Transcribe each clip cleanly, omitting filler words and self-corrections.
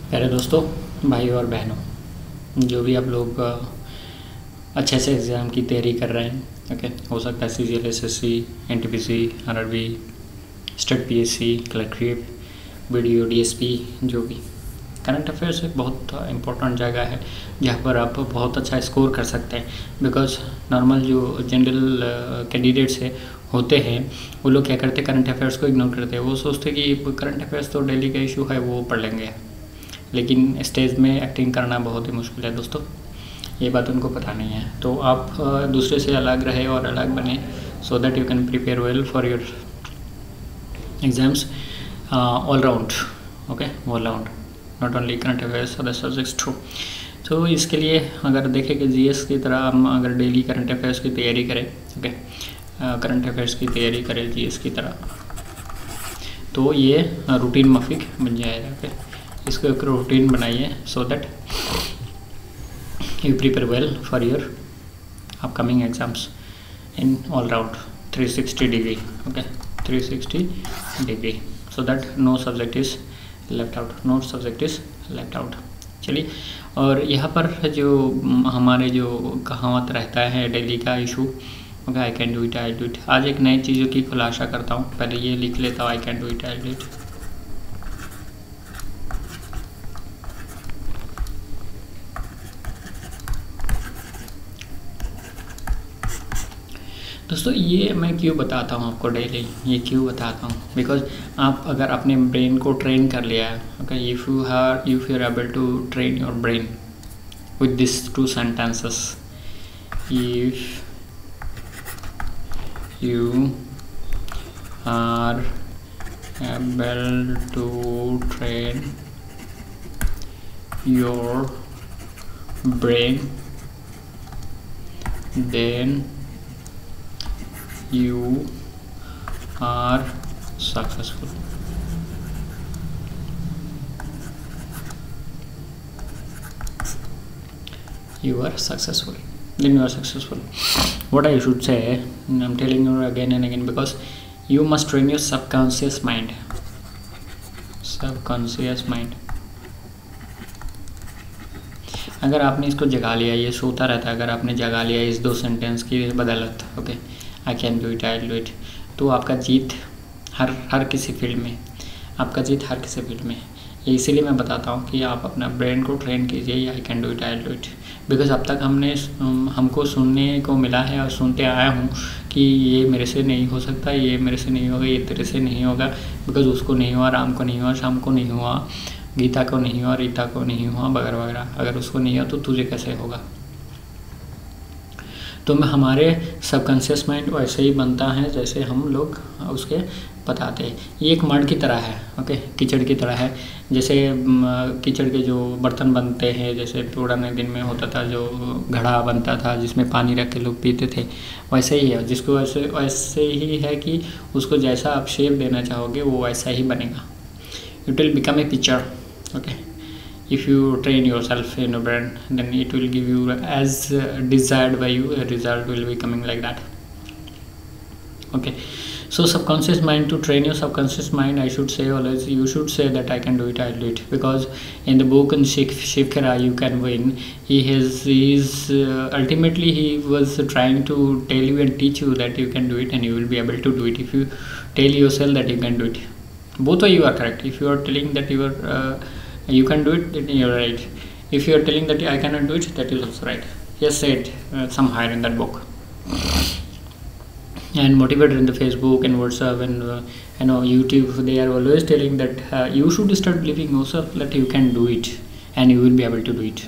प्यारे दोस्तों, भाई और बहनों, जो भी आप लोग अच्छे से एग्ज़ाम की तैयारी कर रहे हैं, ओके, हो सकता है CGL, SSC, NTPC, RRB, state PSC, collectorate, BDO, DSP, जो भी करंट अफेयर्स एक बहुत इंपॉर्टेंट जगह है जहाँ पर आप बहुत अच्छा स्कोर कर सकते हैं। बिकॉज नॉर्मल जो जनरल कैंडिडेट्स है होते हैं, वो लोग क्या करते हैं, करंट अफेयर्स को इग्नोर करते हैं। वो सोचते हैं कि करंट अफेयर्स तो डेली का इशू है, वो पढ़ लेंगे, लेकिन स्टेज में एक्टिंग करना बहुत ही मुश्किल है दोस्तों। ये बात उनको पता नहीं है। तो आप दूसरे से अलग रहे और अलग बने, so that you can prepare well for your exams all round, okay, all round, not only current affairs, other subjects too. तो इसके लिए अगर देखें कि GS की तरह हम अगर डेली करंट अफेयर्स की तैयारी करें, ओके, करंट अफेयर्स की तैयारी करें GS की तरह, तो ये रूटीन माफिक बन जाएगा। ओके, इसको एक रूटीन बनाइए so that you prepare well for your upcoming exams in all round 360 degree, okay, 360 degree, so that no subject is left out, no subject is left out. चलिए, और यहाँ पर जो हमारे जो कहावत रहता है डेली का issue, okay, I can do it, I do it. आज एक नई चीज़ों की खुलासा करता हूँ, पहले ये लिख लेता हूँ, I can do it, I do it. दोस्तों, ये मैं क्यों बताता हूँ आपको डेली, ये क्यों बताता हूँ, बिकॉज आप अगर अपने ब्रेन को ट्रेन कर लिया है, okay, if you are able to train your brain with this 2 sentences, if you are able to train your brain, then you are successful. You are successful. Then you are successful. What I should say, I'm telling you again and again, because you must train your subconscious mind. Subconscious mind. अगर आपने इसको जगा लिया, ये सोता रहता है, अगर आपने जगा लिया इस 2 सेंटेंस की बदौलत, okay, I can do it, I do it, तो आपका जीत हर किसी फील्ड में, आपका जीत हर किसी फील्ड में। इसीलिए मैं बताता हूँ कि आप अपना ब्रेन को ट्रेन कीजिए, I can do it, I do it. Because अब तक हमको सुनने को मिला है और सुनते आया हूँ कि ये मेरे से नहीं हो सकता, ये मेरे से नहीं होगा, ये तेरे से नहीं होगा, बिकॉज उसको नहीं हुआ, राम को नहीं हुआ, शाम को नहीं हुआ, गीता को नहीं हुआ, रीता को नहीं हुआ, वगैरह वगैरह। अगर उसको नहीं हुआ तो तुझे कैसे होगा। तो हमारे सबकॉन्शियस माइंड वैसे ही बनता है जैसे हम लोग उसके बताते हैं। ये एक मड की तरह है, ओके, कीचड़ की तरह है। जैसे कीचड़ के जो बर्तन बनते हैं, जैसे पुराने दिन में होता था जो घड़ा बनता था जिसमें पानी रख के लोग पीते थे, वैसे ही है। जिसको वैसे ही है कि उसको जैसा आप शेप देना चाहोगे वो वैसा ही बनेगा। It will become a picture, okay. If you train yourself in your brain, then it will give you as desired by you, a result will be coming like that, okay. So subconscious mind, to train your subconscious mind, I should say always, you should say that I can do it, I'll do it. Because in the book in Shiv Khera, You Can Win, ultimately he was trying to tell you and teach you that you can do it and you will be able to do it if you tell yourself that you can do it. Both of you are correct. If you are telling that you can do it, then you're right. If you are telling that I cannot do it, that is also right. Yes, said somewhere in that book. And motivated in the Facebook and WhatsApp and YouTube, they are always telling that you should start believing yourself that you can do it and you will be able to do it,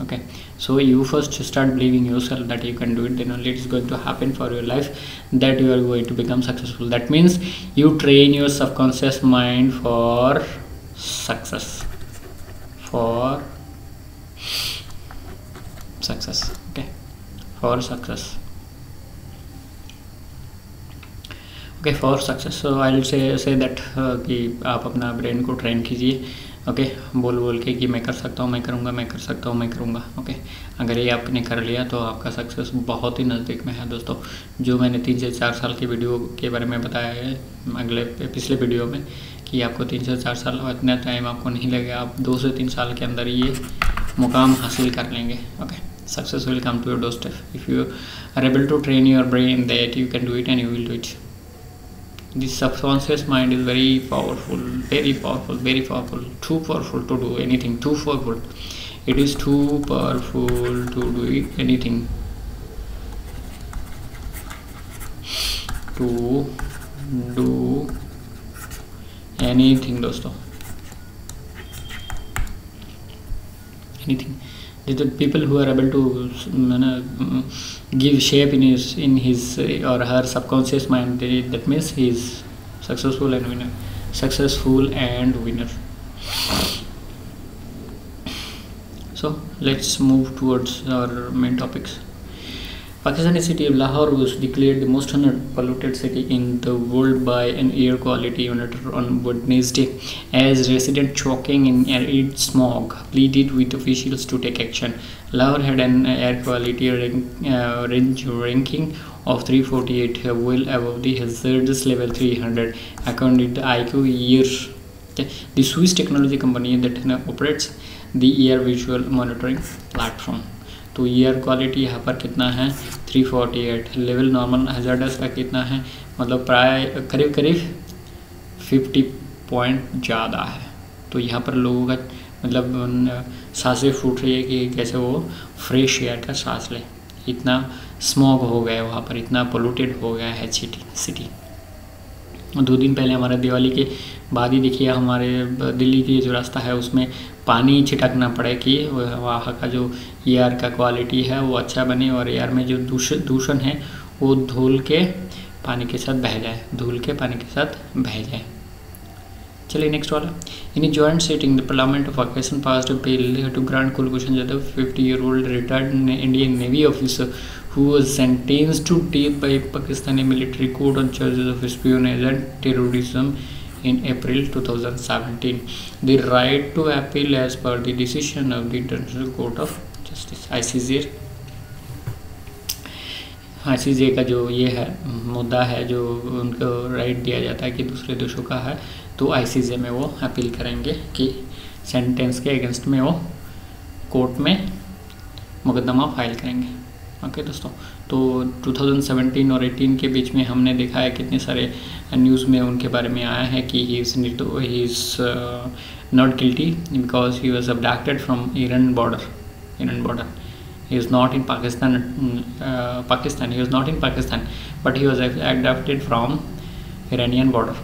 okay. So you first start believing yourself that you can do it, then only it is going to happen for your life, that you are going to become successful. That means you train your subconscious mind for success, for success, okay, for success, okay, for success. So I will say that कि आप अपना brain को train कीजिए, okay, बोल बोल के कि मैं कर सकता हूँ, मैं करूँगा, मैं कर सकता हूँ, मैं करूँगा, ओके। अगर ये आपने कर लिया तो आपका सक्सेस बहुत ही नज़दीक में है दोस्तों। जो मैंने 3 से 4 साल की वीडियो के बारे में बताया है पिछले वीडियो में, कि आपको 3 से 4 साल, इतना टाइम आपको नहीं लगेगा, आप 2 से 3 साल के अंदर ये मुकाम हासिल कर लेंगे। Okay, success will come to your doorstep if you are able to train your brain that you can do it and you will do it. This subconscious mind is very powerful, very powerful, very powerful, too powerful to do anything, too powerful. It is too powerful to do anything. To do anything, दोस्तों, anything. The people who are able to give shape in his or her subconscious mind, that means he is successful and winner. Successful and winner. So let's move towards our main topics. Pakistani city of Lahore was declared the most polluted city in the world by an air quality monitor on Wednesday, as residents choking in air smog pleaded with officials to take action. Lahore had an air quality ranking of 348, well above the hazardous level 300, according to IQ year. The Swiss technology company that operates the air visual monitoring platform. तो air quality यहाँ पर कितना है 348, level normal hazardous का कितना है, मतलब प्राय करीब 50 पॉइंट ज़्यादा है। तो यहाँ पर लोगों का मतलब सांसें फूट रही है कि कैसे वो फ्रेश एयर का सांस ले, इतना स्मॉग हो गया है वहाँ पर, इतना पोल्यूटेड हो गया है सिटी। 2 दिन पहले हमारा दिवाली के बाद ही देखिए हमारे दिल्ली की जो रास्ता है उसमें पानी छिटकना पड़े कि वहाँ का जो एयर का क्वालिटी है वो अच्छा बने और एयर में जो दूषण है वो धूल के पानी के साथ बह जाए, चलिए नेक्स्ट वाला। In joint sitting the parliament of Pakistan passed a bill to grant Kulbhushan Jadhav 50-year-old retired Indian navy officer who was sentenced to death by Pakistani military court on charges of espionage and terrorism in April 2017. The right to appeal as per the decision of the International Court of Justice ICJ का जो ये है मुद्दा है, जो उनको right दिया जाता है कि दूसरे देशों का है, तो ICJ में वो अपील करेंगे कि सेंटेंस के अगेंस्ट में वो कोर्ट में मुकदमा फाइल करेंगे। ओके दोस्तों, तो 2017 और 18 के बीच में हमने देखा है कितने सारे न्यूज़ में उनके बारे में आया है कि he is not guilty because he was abducted from Iran border. He is not in Pakistan. He was not in Pakistan, but he was abducted from Iranian border.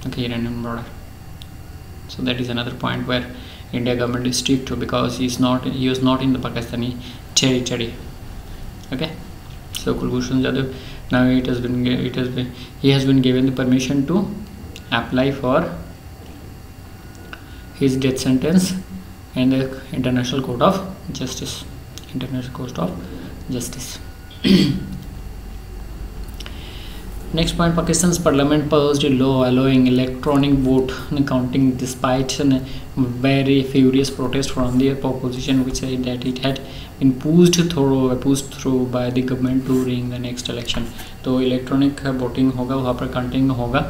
Okay, Iranian border. So that is another point where India government is strict to, because he was not in the Pakistani territory. Okay, so Kulbhushan Jadhav, now he has been given the permission to apply for his death sentence in the International Court of Justice. Next point, Pakistan's parliament passed a law allowing electronic vote counting despite a very furious protest from the opposition, which said that it had been pushed through by the government during the next election. तो electronic voting होगा, वहाँ पर counting होगा।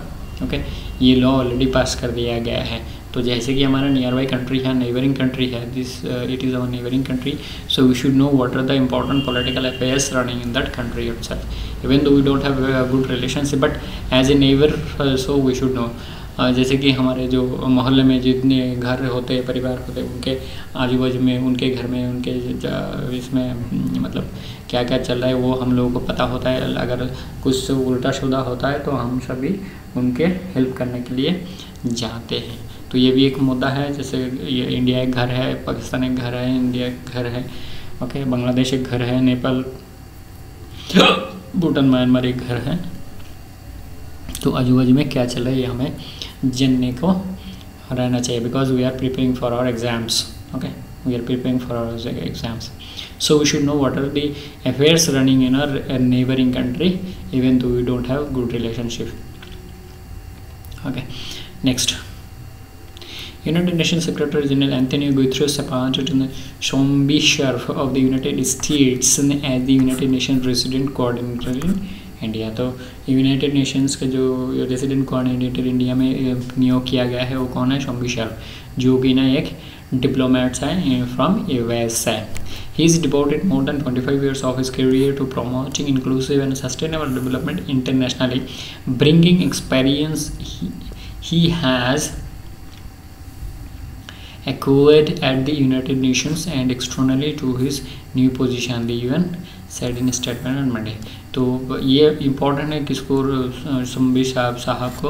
Okay, ये law already pass कर दिया गया है। तो जैसे कि हमारा नियर बाई कंट्री है, नेबरिंग कंट्री है, it is our neighbouring country, so we should know what are the important political affairs running in that country itself, even though we don't have a good relationship, but as a neighbour so we should know. जैसे कि हमारे जो मोहल्ले में जितने घर होते हैं, परिवार होते हैं, उनके आजू बाजू में, उनके घर में, उनके इसमें मतलब क्या क्या चल रहा है वो हम लोगों को पता होता है। अगर कुछ उल्टा सुल्टा होता है तो हम सभी उनके हेल्प करने के लिए जाते हैं। तो ये भी एक मुद्दा है। जैसे ये इंडिया एक घर है, पाकिस्तान एक घर है, इंडिया एक घर है, ओके, बांग्लादेश एक घर है, नेपाल, भूटान, म्यांमार एक घर है। तो आजू बाजू में क्या चल रहा है ये हमें जानने को रहना चाहिए, because we are preparing for our exams. Okay, we are preparing for our exams, so we should know what are the affairs running in our neighboring country, even though we don't have good relationship. Okay, next, United Nations Secretary General Antonio Guterres appointed Shombi Sharf of the United States as the United Nations Resident Coordinator in India. तो United Nations का जो resident coordinator India में नियोग किया गया है वो कौन है? शोम्बी शेल्फ, जो कि ना एक डिप्लोमेट्स है फ्रॉम यूएस है। He has devoted more than 25 years of his career to promoting inclusive and sustainable development internationally, bringing experience he has acquired at the United Nations and externally to his new position, the UN said in a statement on Monday. तो ये important है किसको? Shombi साहब को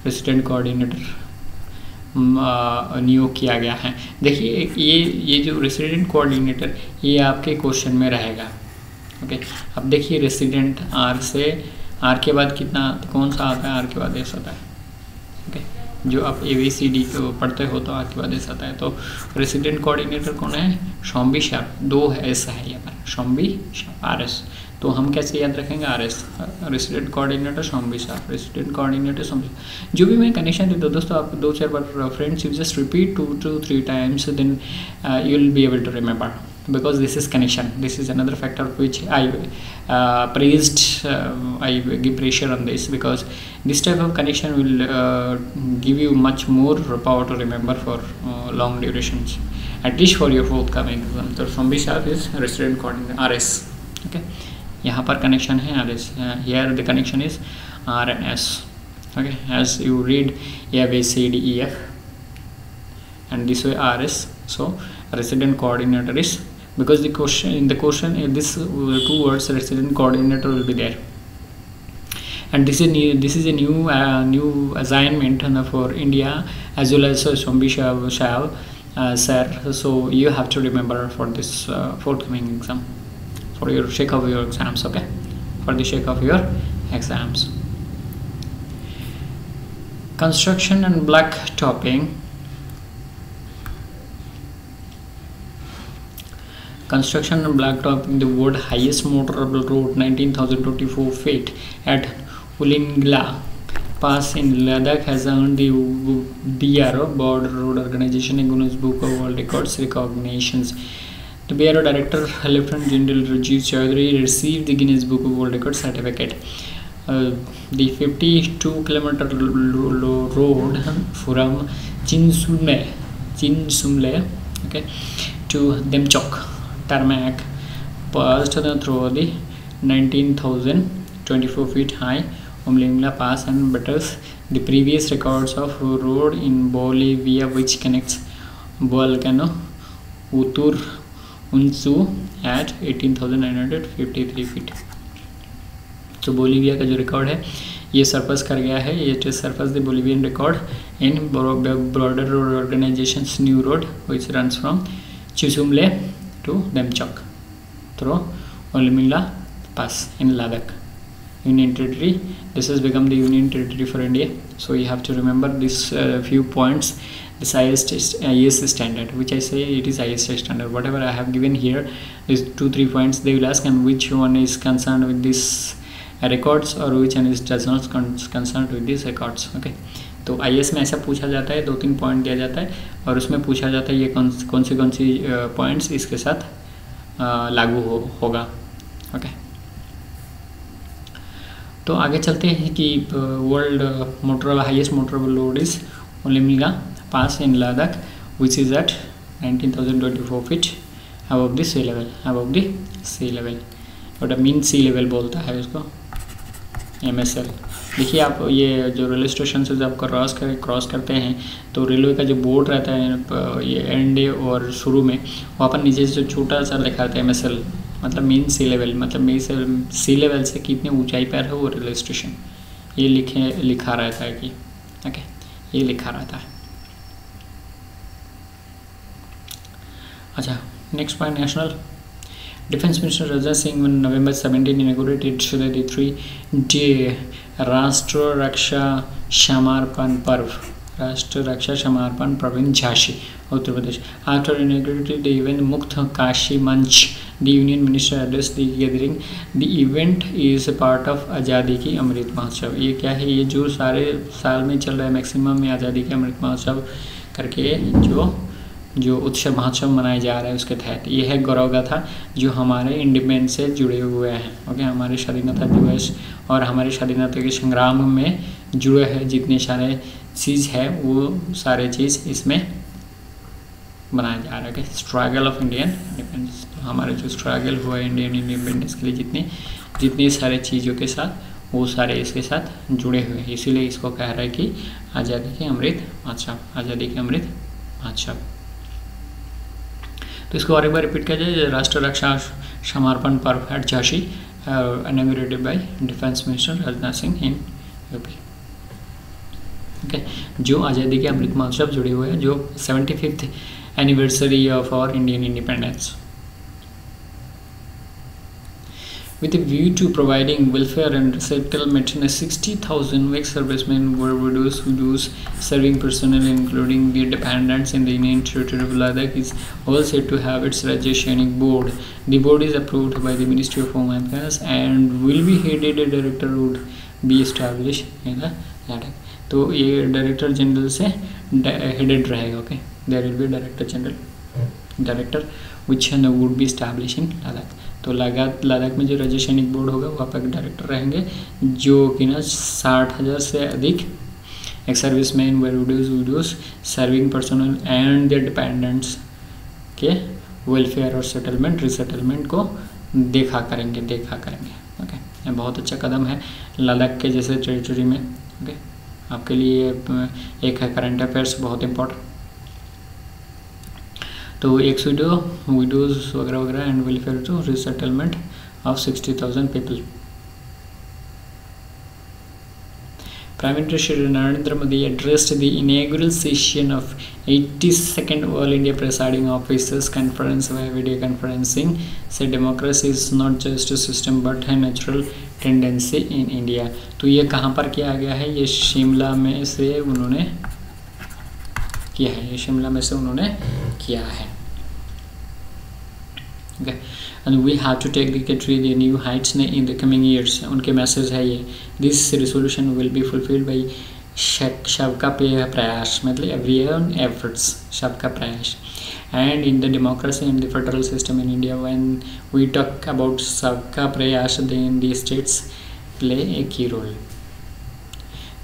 resident coordinator नियोग किया गया है। देखिए ये जो रेसिडेंट कोऑर्डिनेटर ये आपके क्वेश्चन में रहेगा। ओके, अब देखिए रेसिडेंट आर के बाद कितना कौन सा आता है? आर के बाद एस आता है। ओके, जो आप ABCD को पढ़ते हो तो आर के बाद एस आता है। तो रेसिडेंट कोऑर्डिनेटर कौन है? शोम्बी शेल्फ, 2 एस है यहाँ पर, शोम्बी शेल्फ RS। तो हम कैसे याद रखेंगे? RS, रेसिडेंट कोऑर्डिनेटर शोम्बी शेल्फ, रेसिडेंट कोऑर्डिनेटर शोम्बी। जो भी मैं कनेक्शन देता हूँ दोस्तों, आप 2-4 बार friends you just repeat 2-3 times, then you will be able to remember, because this is connection. This is another factor which I praised. I give pressure on this because this type of connection will give you much more power to remember for long durations, at least for your forthcoming exam. So शोम्बी shelf is resident coordinator RS. Okay, यहाँ पर connection है RS. Here the connection is R and S. Okay, as you read ABCDEF and this way RS. So resident coordinator is, because the question in the question this 2 words resident coordinator will be there, and this is a new assignment for India as well as Shombi Shah sir. So you have to remember for this forthcoming exam, for your sake of your exams. Okay, for the sake of your exams. Construction and black topping. Construction and blacktopping the world highest motorable road 19,024 feet at Ulingla Pass in Ladakh has earned the BRO Border Road Organization a Guinness Book of World Records recognitions. The BRO Director Lieutenant General Rajiv Chaudhary received the Guinness Book of World Records certificate. The 52-kilometer road from Chinsumle okay, to Demchok tarmac passed through the 19,024 feet high Umlingla Pass and betters the previous records of road in Bolivia which connects volcano Utur Unsu at 18,953 feet. तो Bolivia का जो record है ये सरपास कर गया है, ये surpass the Bolivian record in border road organisations new road which runs from Chisumle to Demchok through Ulmila Pass in Ladakh Union Territory. This has become the Union Territory for India. So you have to remember this few points. This IS standard, which I say it is IS standard. Whatever I have given here, these 2-3 points they will ask, and which one is concerned with this records or which one is does not concerned with these records. Okay. तो IS में ऐसा पूछा जाता है, 2-3 point दिया जाता है और उसमें पूछा जाता है ये कौन सी पॉइंट्स इसके साथ लागू होगा। ओके, तो आगे चलते हैं कि world highest motorable road is उलिमिला pass in Ladakh which is at 19,024 feet above the sea level, but mean sea level बोलता है उसको MSL। देखिए आप ये जो रेलवे स्टेशन से जब क्रॉस करते हैं तो रेलवे का जो बोर्ड रहता है ये एंड और शुरू में वहाँ पर नीचे से छोटा सा लिखा रहता है MSL, मतलब मीन सी लेवल, मतलब सी लेवल से कितनी ऊंचाई पर है वो रेलवे स्टेशन, ये लिखा रहता है कि ओके, ये लिखा रहता है। अच्छा, next point, national defence minister Rajnath Singh on November 17 inaugurated the 3-day राष्ट्र रक्षा समर्पण पर्व in Jhansi, Uttar Pradesh. After inaugurating the event, मुक्त काशी मंच, the union minister addressed the gathering. The event is a part of आज़ादी की अमृत महोत्सव। ये क्या है? ये जो सारे साल में चल रहा है मैक्सिमम में आज़ादी के अमृत महोत्सव करके जो उत्सव महोत्सव मनाया जा रहा है उसके तहत ये है गौरव गाथा जो हमारे इंडिपेंडेंस से जुड़े हुए हैं। ओके, हमारे स्वाधीनता दिवस और हमारे स्वाधीनता के संग्राम में जुड़े हैं जितने सारे चीज़ है वो सारे चीज़ इसमें बनाया जा रहा है। स्ट्रगल ऑफ इंडियन इंडिपेंडेंस, तो हमारा जो स्ट्रगल हुआ है इंडियन इंडिपेंडेंस के लिए जितनी सारे चीज़ों के साथ वो सारे इसके साथ जुड़े हुए हैं, इसीलिए इसको कह रहा है कि आज़ादी के अमृत महोत्सव, आज़ादी के अमृत महोत्सव। तो इसको और एक बार रिपीट किया जाए, राष्ट्र Raksha Samarpan Parv at Jhansi inaugurated by defence minister Rajnath Singh in UP. Okay, जो आज़ादी के अमृत महोत्सव जुड़े हुए हैं, जो 75th anniversary of our Indian independence, with a view to providing welfare and resettlement, 60,000 ex-servicemen were widows serving personnel, including their dependents in the Union Territory of Ladakh, is all set to have its Rajya Sainik Board. The board is approved by the Ministry of Home Affairs and will be headed, a director would be established in the Ladakh. तो ये director general से headed रहेगा। Okay, there will be director general, director which would be establish in Ladakh. तो लद्दाख में जो राज्य सैनिक board होगा वहाँ पर डायरेक्टर रहेंगे, जो कि ना 60,000 से अधिक ex service man, widows, serving personnel and their dependants के वेलफेयर और सेटलमेंट रिसेटलमेंट को देखा करेंगे। ओके, ये बहुत अच्छा कदम है लद्दाख के जैसे टेरिटरी में। ओके, आपके लिए एक है करंट अफेयर्स बहुत इम्पोर्टेंट। तो एक विडोज वगैरह and welfare to resettlement of 60,000 people. Prime Minister Shri Narendra Modi addressed the inaugural session of 82nd All India Presiding Officers Conference via video conferencing, said democracy is not just a system but a natural tendency in India। तो ये कहाँ पर किया गया है? ये शिमला में से उन्होंने किया है। Okay. And we have to take the country to new heights in the coming years। उनके मैसेज है ये, this resolution will be fulfilled by सबका प्रयास, मतलब everyone efforts, सबका प्रयास। And in the democracy and the federal system in India, when we talk about सबका प्रयास, then the states play a key role।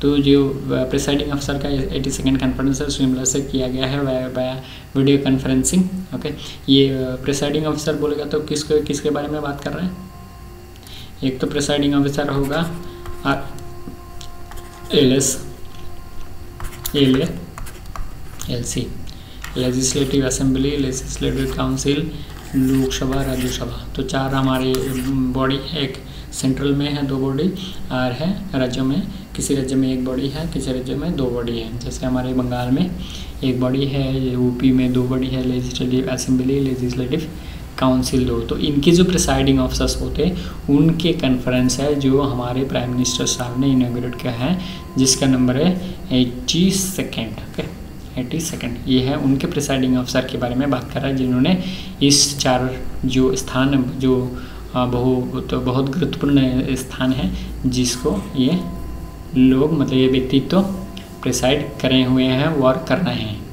तो जो प्रिसाइडिंग अफसर का 82nd कॉन्फ्रेंस शिमला से किया गया है वाया वीडियो कॉन्फ्रेंसिंग। ओके, ये प्रिसाइडिंग अफसर बोलेगा तो किसके बारे में बात कर रहे हैं? एक तो प्रिसाइडिंग अफसर होगा LC, legislative assembly, legislative council, Lok Sabha, Rajya Sabha. तो 4 हमारे बॉडी, एक सेंट्रल में है 2 बॉडी और है राज्यों में, किसी राज्य में 1 बॉडी है, किसी राज्य में 2 बॉडी है। जैसे हमारे बंगाल में 1 बॉडी है, यूपी में 2 बॉडी है, लेजिस्लेटिव असेंबली, लेजिस्लेटिव काउंसिल 2। तो इनके जो प्रिसाइडिंग ऑफिसर्स होते हैं उनके कॉन्फ्रेंस है जो हमारे प्राइम मिनिस्टर साहब ने इनॉग्रेट किया है, जिसका नंबर है 82nd। ओके, 82nd ये है उनके प्रिसाइडिंग ऑफिसर के बारे में बात कर रहा है, जिन्होंने इस 4 जो स्थान जो बहुत गुरुत्वपूर्ण स्थान है जिसको ये लोग, मतलब ये व्यक्तित्व प्रिसाइड करे हुए हैं और कर रहे हैं।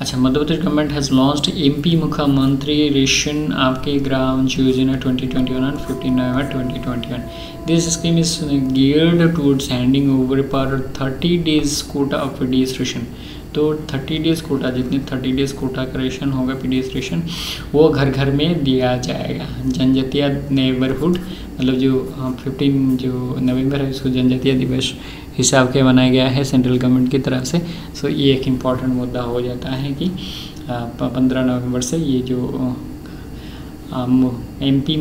अच्छा, Madhya Pradesh government has launched MP मुख्यमंत्री रेशन आपके Gram Yojana 2021 on 15 November 2021। This scheme is geared towards handing over पर 30 days Kota of PDS ration. तो 30 डेज़ कोटा, जितने 30 डेज़ कोटा का रेशन होगा PDS रेशन, वो घर घर में दिया जाएगा। जनजातीय नेबरहुड, मतलब जो 15 जो नवंबर है उसको जनजातीय दिवस हिसाब के बनाया गया है सेंट्रल गवर्नमेंट की तरफ से। सो ये एक इम्पॉर्टेंट मुद्दा हो जाता है कि 15 नवंबर से ये जो MP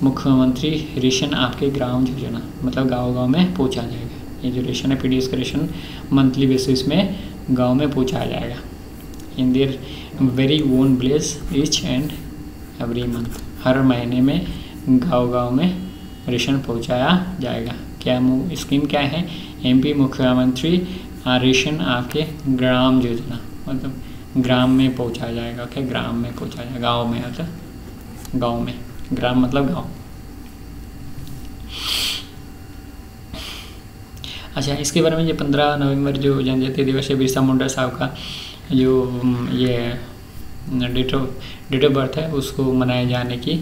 मुख्यमंत्री रेशन आपके ग्राम योजना, मतलब गाँव में पहुँचा जाएगा। ये जो रेशन है PDS का रेशन मंथली बेसिस में गांव में पहुंचाया जाएगा in their very own place each and every month. हर महीने में गांव में रेशन पहुंचाया जाएगा। क्या स्कीम क्या है? MP मुख्यमंत्री रेशन आपके ग्राम योजना, मतलब ग्राम में पहुंचाया जाएगा। ओके, ग्राम में पहुंचाया जाएगा, गाँव में, मतलब गाँव में, ग्राम मतलब गाँव। अच्छा, इसके बारे में ये 15 नवंबर जो जनजातीय दिवस है, बिरसा मुंडा साहब का जो ये डेट ऑफ बर्थ है उसको मनाए जाने की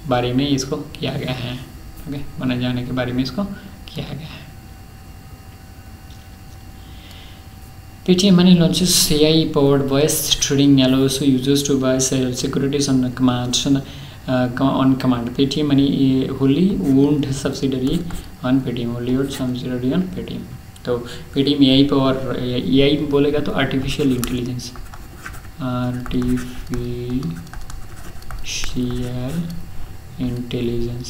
बारे में इसको किया गया है। ओके, बनाए जाने के बारे में इसको किया गया है। Paytm Money launches AI-powered voice trading allows users to buy sell securities on command. Paytm Money wholly owned subsidiary on Paytm, wholly owned subsidiary on Paytm। तो Paytm AI power, AI बोलेगा तो artificial intelligence, artificial intelligence,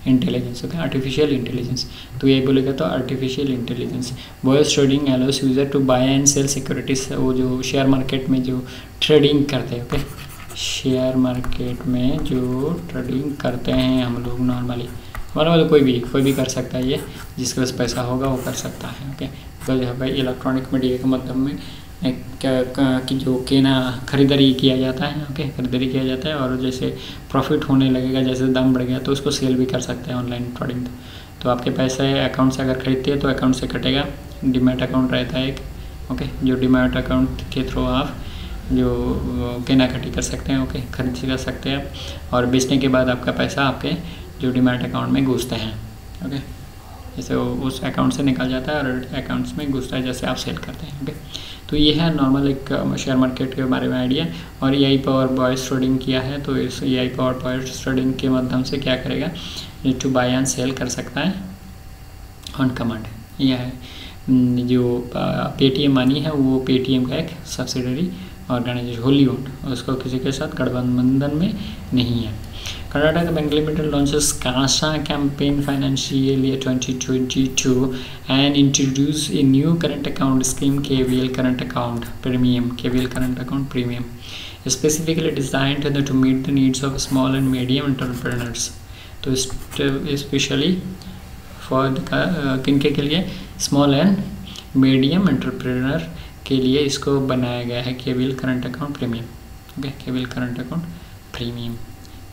intelligence. Okay, artificial intelligence. तो ये बोलेगा तो artificial intelligence. Voice trading allows user to buy and sell securities, वो जो share market में जो ट्रेडिंग करते हैं। ओके, शेयर मार्केट में जो ट्रेडिंग करते हैं हम लोग नॉर्मली, मतलब कोई भी कर सकता है, ये जिसके पास पैसा होगा वो कर सकता है। ओके, बिकॉज यहाँ पर इलेक्ट्रॉनिक मीडिया के माध्यम में कि जो कि ना खरीदारी किया जाता है। ओके, खरीदारी किया जाता है और जैसे प्रॉफिट होने लगेगा, जैसे दाम बढ़ गया तो उसको सेल भी कर सकते हैं ऑनलाइन ट्रेडिंग। तो आपके पैसे अकाउंट से अगर खरीदते हैं तो अकाउंट से कटेगा, डीमैट अकाउंट रहता है एक। ओके, जो डीमैट अकाउंट के थ्रू आप जो केना खटी कर सकते हैं। ओके, खरीद कर सकते हैं और बेचने के बाद आपका पैसा आपके जो डीमैट अकाउंट में घुसते हैं। ओके, जैसे वो उस अकाउंट से निकल जाता है और अकाउंट्स में घुसता है जैसे आप सेल करते हैं। ओके, तो ये है नॉर्मल एक शेयर मार्केट के बारे में आइडिया। और AI पावर वॉइस ट्रेडिंग किया है, तो इस AI पावर वॉइस ट्रेडिंग के माध्यम से क्या करेगा, टू बाय एंड सेल कर सकता है ऑन कमांड। यह है जो Paytm मनी है, वो Paytm का एक सब्सिडरी ऑर्गेनाइजेशन, होली ओन्ड, उसको किसी के साथ गठबंधन में नहीं है। Karnataka Bank Limited launches CASA campaign financial year 2022 and introduce a new current account scheme, KVL Current Account Premium, KVL Current Account Premium, specifically designed to meet the needs of small and medium entrepreneurs। तो specially for किनके के लिए, small and medium entrepreneur के लिए इसको बनाया गया है KVL Current Account Premium। Okay, KVL Current Account Premium।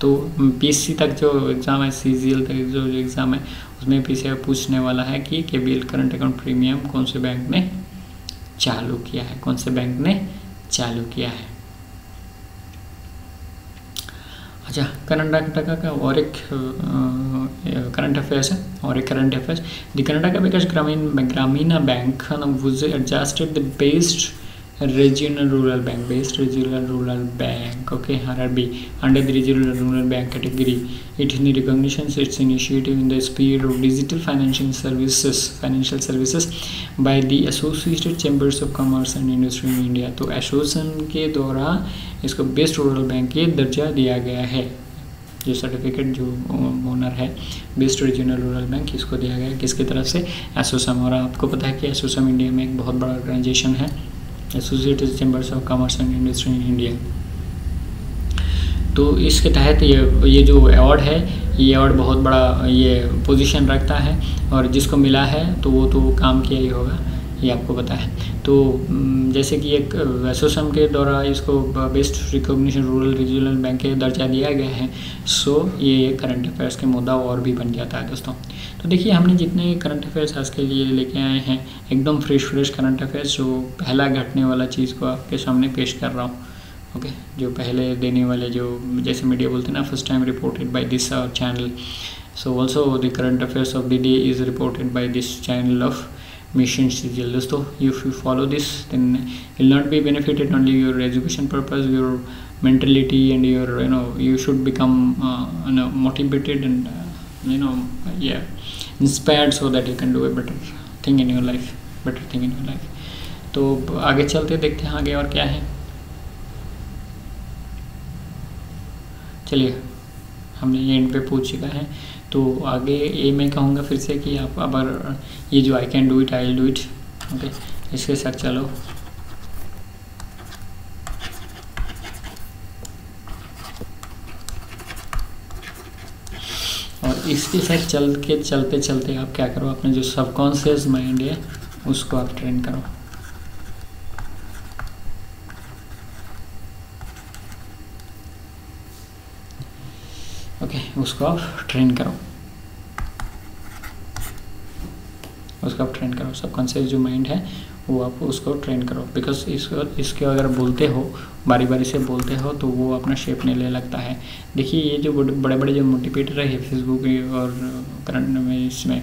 तो PC तक जो एग्ज़ाम है, CGL तक जो एग्ज़ाम है, उसमें PC पूछने वाला है कि KVL करंट अकाउंट प्रीमियम कौन से बैंक ने चालू किया है, कौन से बैंक ने चालू किया है। अच्छा, कर्नाटका का और एक करंट अफेयर्स है, और एक करंट अफेयर्स। द कर्नाटका विकास ग्रामीण bank was adjusted the based regional rural bank, okay, RRB, under the regional rural bank category. It recognitions its initiative in the sphere of digital financial services by the Associated Chambers of Commerce and Industry in India। तो association के द्वारा इसको best rural bank के दर्जा दिया गया है। जो सर्टिफिकेट जो ओनर है बेस्ट रीजनल रूरल बैंक, इसको दिया गया है किसकी तरफ से, एसोसम। और आपको पता है कि एसोसम इंडिया में एक बहुत बड़ा ऑर्गेनाइजेशन है, associated chambers of commerce and industry in India. तो इसके तहत ये जो अवार्ड है, ये अवार्ड बहुत बड़ा ये पोजीशन रखता है, और जिसको मिला है तो वो तो काम किया ही होगा, ये आपको पता है। तो जैसे कि एक एसोसम के द्वारा इसको best recognition rural regional bank के दर्जा दिया गया है। सो ये करंट अफेयर्स के मुद्दा और भी बन जाता है दोस्तों। तो देखिए, हमने जितने करंट अफेयर्स आज के लिए लेके आए हैं, एकदम फ्रेश करंट अफेयर्स, जो पहला घटने वाला चीज़ को आपके सामने पेश कर रहा हूँ। ओके, जो पहले देने वाले, जो जैसे मीडिया बोलते हैं ना, first time reported by this channel. So also the current affairs of the day is reported by this channel of Mission CGL। दोस्तों, if you follow this, then will not be benefited only your education purpose, your mentality, and your you should become motivated and inspired, so that you can do a better thing in your life। तो आगे चलते देखते हैं आगे और क्या है। चलिए, हमने ये एंड पे पूछ चुका है, तो आगे ये मैं कहूँगा फिर से कि आप अगर ये जो I can do it, I will do it, okay, इसके साथ चलो। और इसके साथ चलते चलते आप क्या करो, अपने जो सबकॉन्शियस माइंड है उसको आप ट्रेन करो। उसको आप ट्रेन करो, उसको आप ट्रेन करो। सबकॉन्शियस जो माइंड है वो आप उसको ट्रेन करो, बिकॉज इसके अगर बोलते हो, बारी बारी से बोलते हो, तो वो अपना शेप लेने लगता है। देखिए ये जो बड़े बड़े जो मोटिवेटर है फेसबुक और करंट में, इसमें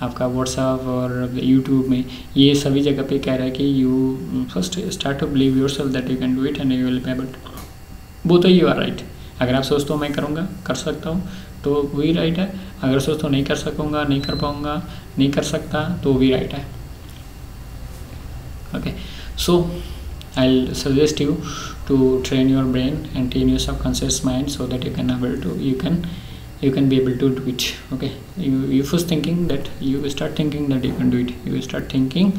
आपका व्हाट्सएप और यूट्यूब में, ये सभी जगह पे कह रहा है कि you first start to believe yourself that you can do it and you will be able to. Both you are right. अगर आप सोचते हो मैं करूँगा, कर सकता हूँ, तो वही राइट है। अगर सोचते हो नहीं कर सकूँगा, नहीं कर पाऊँगा, नहीं कर सकता, तो वही राइट है। Okay, so I'll suggest you to train your brain and train your subconscious mind so that you can be able to do it. Okay, you first thinking that you start thinking that you can do it. You start thinking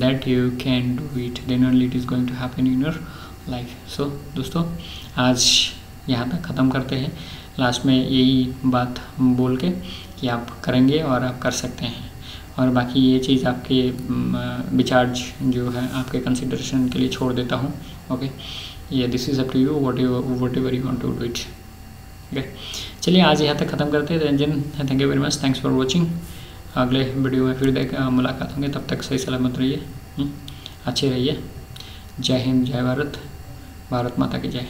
that you can do it. Then only it is going to happen in your life. So दोस्तों आज यहाँ तक ख़त्म करते हैं। Last में यही बात बोल के कि आप करेंगे और आप कर सकते हैं, और बाकी ये चीज़ आपके विचार जो है आपके कंसिडरेशन के लिए छोड़ देता हूँ। ओके, ये this is up to you, whatever you want to do it. Okay, चलिए आज यहाँ तक ख़त्म करते हैं। Ranjan, thank you very much, thanks for watching. अगले वीडियो में फिर मुलाकात होंगे, तब तक सही सलामत रहिए, अच्छे रहिए। जय हिंद, जय भारत, भारत माता की जय।